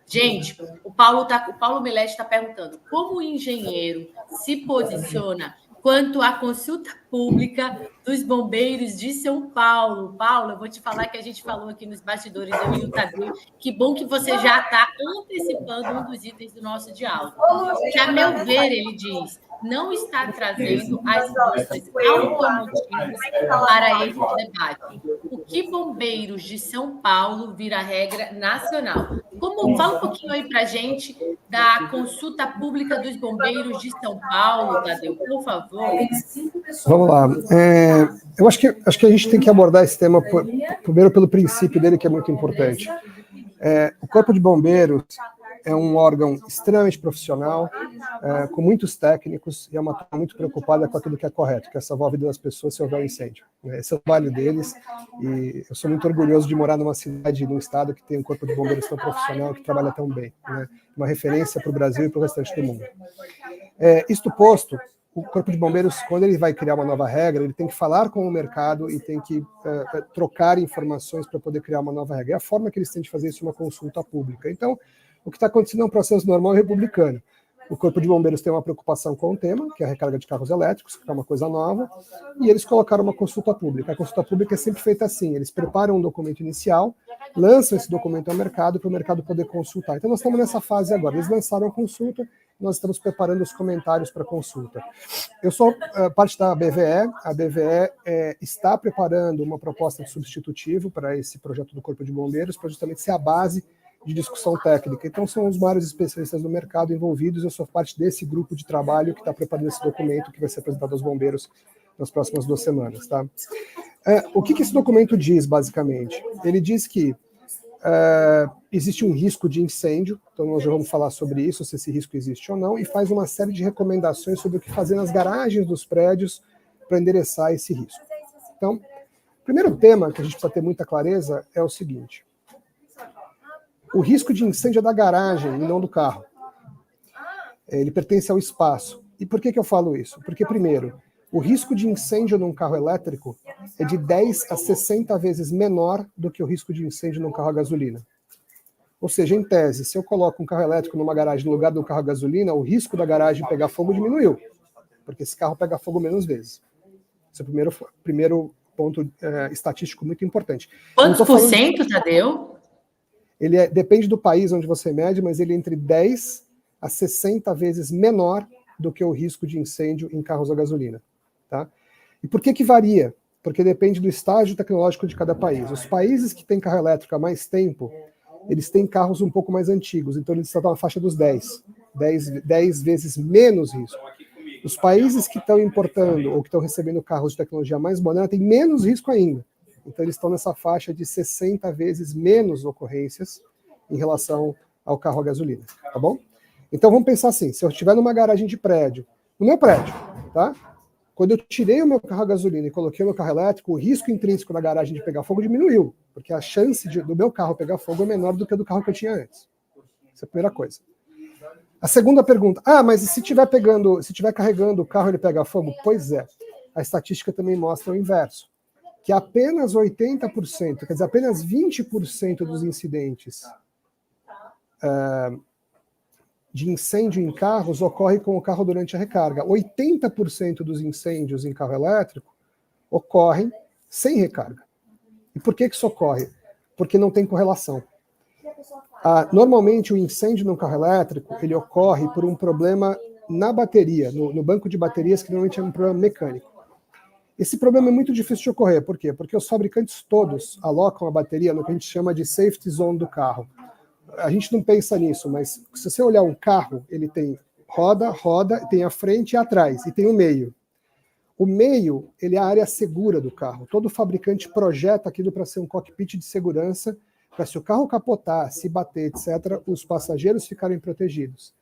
Gente, o Paulo Milete está perguntando como o engenheiro se posiciona quanto à consulta pública dos bombeiros de São Paulo. Paulo, eu vou te falar que a gente falou aqui nos bastidores, eu e o Tadeu. Que bom que você já está antecipando um dos itens do nosso diálogo. Que, a meu ver, ele diz, não está trazendo as indústrias automotivas para esse debate. O que bombeiros de São Paulo vira regra nacional? Fala um pouquinho aí para a gente da consulta pública dos bombeiros de São Paulo, Tadeu, por favor. Vamos lá. Eu acho que a gente tem que abordar esse tema primeiro pelo princípio dele, que é muito importante. O Corpo de Bombeiros é um órgão extremamente profissional, com muitos técnicos, e é uma turma muito preocupada com aquilo que é correto, que é salvar a vida das pessoas se houver um incêndio. Esse é o trabalho deles, e eu sou muito orgulhoso de morar numa cidade, num estado que tem um Corpo de Bombeiros tão profissional, que trabalha tão bem, né? Uma referência para o Brasil e para o restante do mundo. Isto posto, o Corpo de Bombeiros, quando ele vai criar uma nova regra, ele tem que falar com o mercado e tem que trocar informações para poder criar uma nova regra. É a forma que eles têm de fazer isso, uma consulta pública. Então, o que está acontecendo é um processo normal e republicano. O Corpo de Bombeiros tem uma preocupação com o tema, que é a recarga de carros elétricos, que é uma coisa nova, e eles colocaram uma consulta pública. A consulta pública é sempre feita assim, eles preparam um documento inicial, lançam esse documento ao mercado para o mercado poder consultar. Então nós estamos nessa fase agora. Eles lançaram a consulta, nós estamos preparando os comentários para a consulta. Eu sou parte da BVE, a BVE está preparando uma proposta de substitutivo para esse projeto do Corpo de Bombeiros, para justamente ser a base de discussão técnica. Então são os maiores especialistas do mercado envolvidos, eu sou parte desse grupo de trabalho que está preparando esse documento que vai ser apresentado aos bombeiros nas próximas 2 semanas. Tá? O que esse documento diz, basicamente? Ele diz que existe um risco de incêndio, então nós já vamos falar sobre isso, se esse risco existe ou não, e faz uma série de recomendações sobre o que fazer nas garagens dos prédios para endereçar esse risco. Então, o primeiro tema que a gente precisa ter muita clareza é o seguinte: o risco de incêndio é da garagem e não do carro. Ele pertence ao espaço. E por que eu falo isso? Porque, primeiro, o risco de incêndio num carro elétrico é de 10 a 60 vezes menor do que o risco de incêndio num carro a gasolina. Ou seja, em tese, se eu coloco um carro elétrico numa garagem no lugar do carro a gasolina, o risco da garagem pegar fogo diminuiu, porque esse carro pega fogo menos vezes. Esse é o primeiro ponto estatístico muito importante. Quantos por cento, Tadeu? Ele depende do país onde você mede, mas ele é entre 10 a 60 vezes menor do que o risco de incêndio em carros a gasolina. Tá? E por que varia? Porque depende do estágio tecnológico de cada país. Os países que têm carro elétrico há mais tempo, eles têm carros um pouco mais antigos, então eles estão na faixa dos 10 vezes menos risco. Os países que estão importando ou que estão recebendo carros de tecnologia mais moderna têm menos risco ainda. Então eles estão nessa faixa de 60 vezes menos ocorrências em relação ao carro a gasolina, tá bom? Então vamos pensar assim, se eu estiver numa garagem de prédio, no meu prédio, tá? Quando eu tirei o meu carro a gasolina e coloquei o meu carro elétrico, o risco intrínseco da garagem de pegar fogo diminuiu, porque a chance do meu carro pegar fogo é menor do que a do carro que eu tinha antes. Essa é a primeira coisa. A segunda pergunta, mas se estiver carregando o carro ele pega fogo? Pois é, a estatística também mostra o inverso, que apenas 80%, quer dizer, apenas 20% dos incidentes de incêndio em carros ocorre com o carro durante a recarga. 80% dos incêndios em carro elétrico ocorrem sem recarga. E por que isso ocorre? Porque não tem correlação. Normalmente o incêndio no carro elétrico ele ocorre por um problema na bateria, no banco de baterias, que normalmente é um problema mecânico. Esse problema é muito difícil de ocorrer. Por quê? Porque os fabricantes todos alocam a bateria no que a gente chama de safety zone do carro. A gente não pensa nisso, mas se você olhar um carro, ele tem roda, tem a frente e atrás, e tem o meio. O meio, ele é a área segura do carro. Todo fabricante projeta aquilo para ser um cockpit de segurança, para se o carro capotar, se bater, etc., os passageiros ficarem protegidos.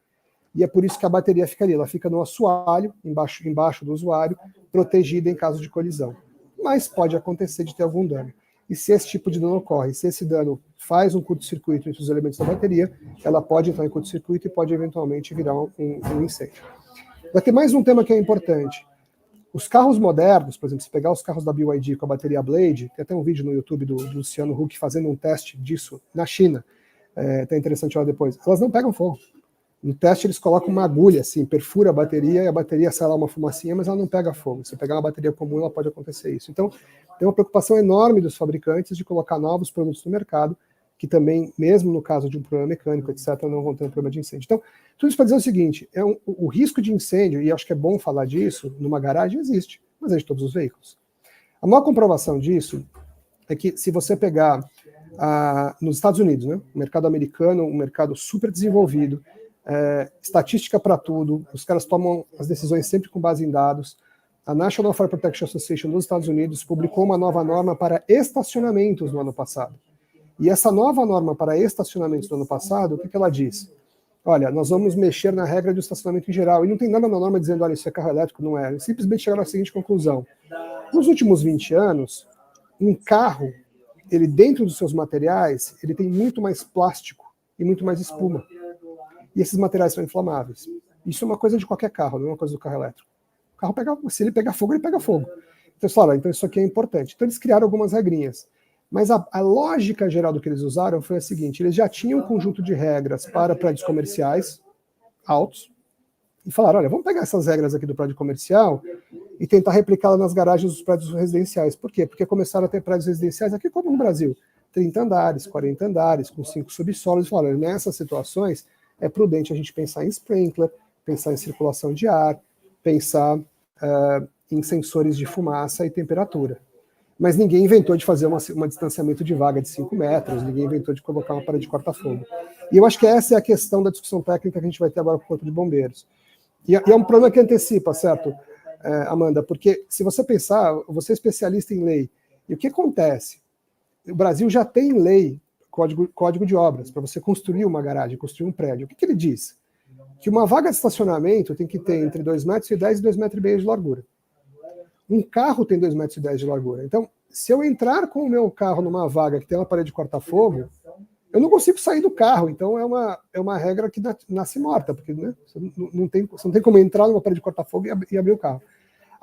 E é por isso que a bateria fica ali, ela fica no assoalho, embaixo do usuário, protegida em caso de colisão. Mas pode acontecer de ter algum dano. E se esse tipo de dano ocorre, se esse dano faz um curto-circuito entre os elementos da bateria, ela pode entrar em curto-circuito e pode eventualmente virar um incêndio. Vai ter mais um tema que é importante. Os carros modernos, por exemplo, se pegar os carros da BYD com a bateria Blade, tem até um vídeo no YouTube do Luciano Huck fazendo um teste disso na China. tá interessante olhar depois, elas não pegam fogo. No teste eles colocam uma agulha, assim, perfura a bateria, e a bateria sai lá uma fumacinha, mas ela não pega fogo. Se pegar uma bateria comum, ela pode acontecer isso. Então, tem uma preocupação enorme dos fabricantes de colocar novos produtos no mercado, que também, mesmo no caso de um problema mecânico, etc., não vão ter um problema de incêndio. Então, tudo isso para dizer o seguinte, o risco de incêndio, e acho que é bom falar disso, numa garagem existe, mas é de todos os veículos. A maior comprovação disso é que se você pegar nos Estados Unidos, né, o mercado americano, um mercado super desenvolvido, estatística para tudo, os caras tomam as decisões sempre com base em dados. A National Fire Protection Association dos Estados Unidos publicou uma nova norma para estacionamentos no ano passado. E essa nova norma para estacionamentos do ano passado, o que ela diz? Olha, nós vamos mexer na regra do estacionamento em geral. E não tem nada na norma dizendo, olha, isso é carro elétrico, não é. Eles simplesmente chegaram à seguinte conclusão. Nos últimos 20 anos, um carro, ele dentro dos seus materiais, ele tem muito mais plástico e muito mais espuma. E esses materiais são inflamáveis. Isso é uma coisa de qualquer carro, não é uma coisa do carro elétrico. O carro, se ele pegar fogo, ele pega fogo. Então, eles falaram, então isso aqui é importante. Então, eles criaram algumas regrinhas. Mas a lógica geral do que eles usaram foi a seguinte, eles já tinham um conjunto de regras para prédios comerciais altos, e falaram, olha, vamos pegar essas regras aqui do prédio comercial e tentar replicá-las nas garagens dos prédios residenciais. Por quê? Porque começaram a ter prédios residenciais aqui como no Brasil, 30 andares, 40 andares, com 5 subsolos, e falaram, nessas situações, é prudente a gente pensar em sprinkler, pensar em circulação de ar, pensar em sensores de fumaça e temperatura. Mas ninguém inventou de fazer um distanciamento de vaga de 5 metros, ninguém inventou de colocar uma parede de corta-fogo. E eu acho que essa é a questão da discussão técnica que a gente vai ter agora com o Corpo de Bombeiros. E é um problema que antecipa, certo, Amanda? Porque se você pensar, você é especialista em lei, e o que acontece? O Brasil já tem lei, código de obras, para você construir uma garagem, construir um prédio. O que ele diz? Que uma vaga de estacionamento tem que ter entre 2,10 metros e 2,5 metros de largura. Um carro tem 2,10 metros de largura. Então, se eu entrar com o meu carro numa vaga que tem uma parede de corta-fogo, eu não consigo sair do carro. Então, é uma regra que nasce morta, porque né, você não tem como entrar numa parede de corta-fogo e abrir o carro.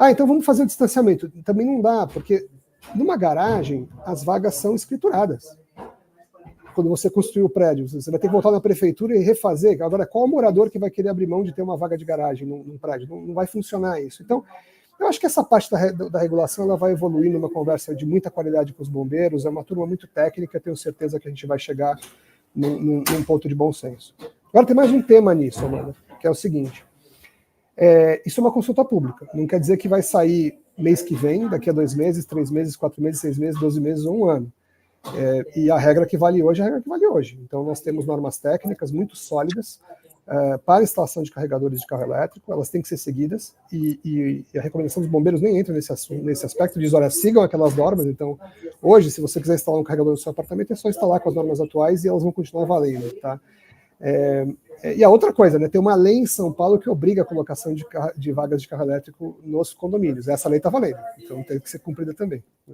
Então vamos fazer o distanciamento. Também não dá, porque numa garagem, as vagas são escrituradas. Quando você construir o prédio, você vai ter que voltar na prefeitura e refazer. Agora, qual morador que vai querer abrir mão de ter uma vaga de garagem num prédio? Não vai funcionar isso. Então, eu acho que essa parte da regulação ela vai evoluir numa conversa de muita qualidade com os bombeiros. É uma turma muito técnica, tenho certeza que a gente vai chegar num ponto de bom senso. Agora tem mais um tema nisso, Amanda, que é o seguinte. Isso é uma consulta pública. Não quer dizer que vai sair mês que vem, daqui a 2 meses, 3 meses, 4 meses, 6 meses, 12 meses ou 1 ano. E a regra que vale hoje é a regra que vale hoje. Então, nós temos normas técnicas muito sólidas para a instalação de carregadores de carro elétrico, elas têm que ser seguidas, e a recomendação dos bombeiros nem entra nesse aspecto, diz, olha, sigam aquelas normas. Então, hoje, se você quiser instalar um carregador no seu apartamento, é só instalar com as normas atuais e elas vão continuar valendo, tá? E a outra coisa, né, tem uma lei em São Paulo que obriga a colocação de vagas de carro elétrico nos condomínios. Essa lei está valendo, então tem que ser cumprida também, né?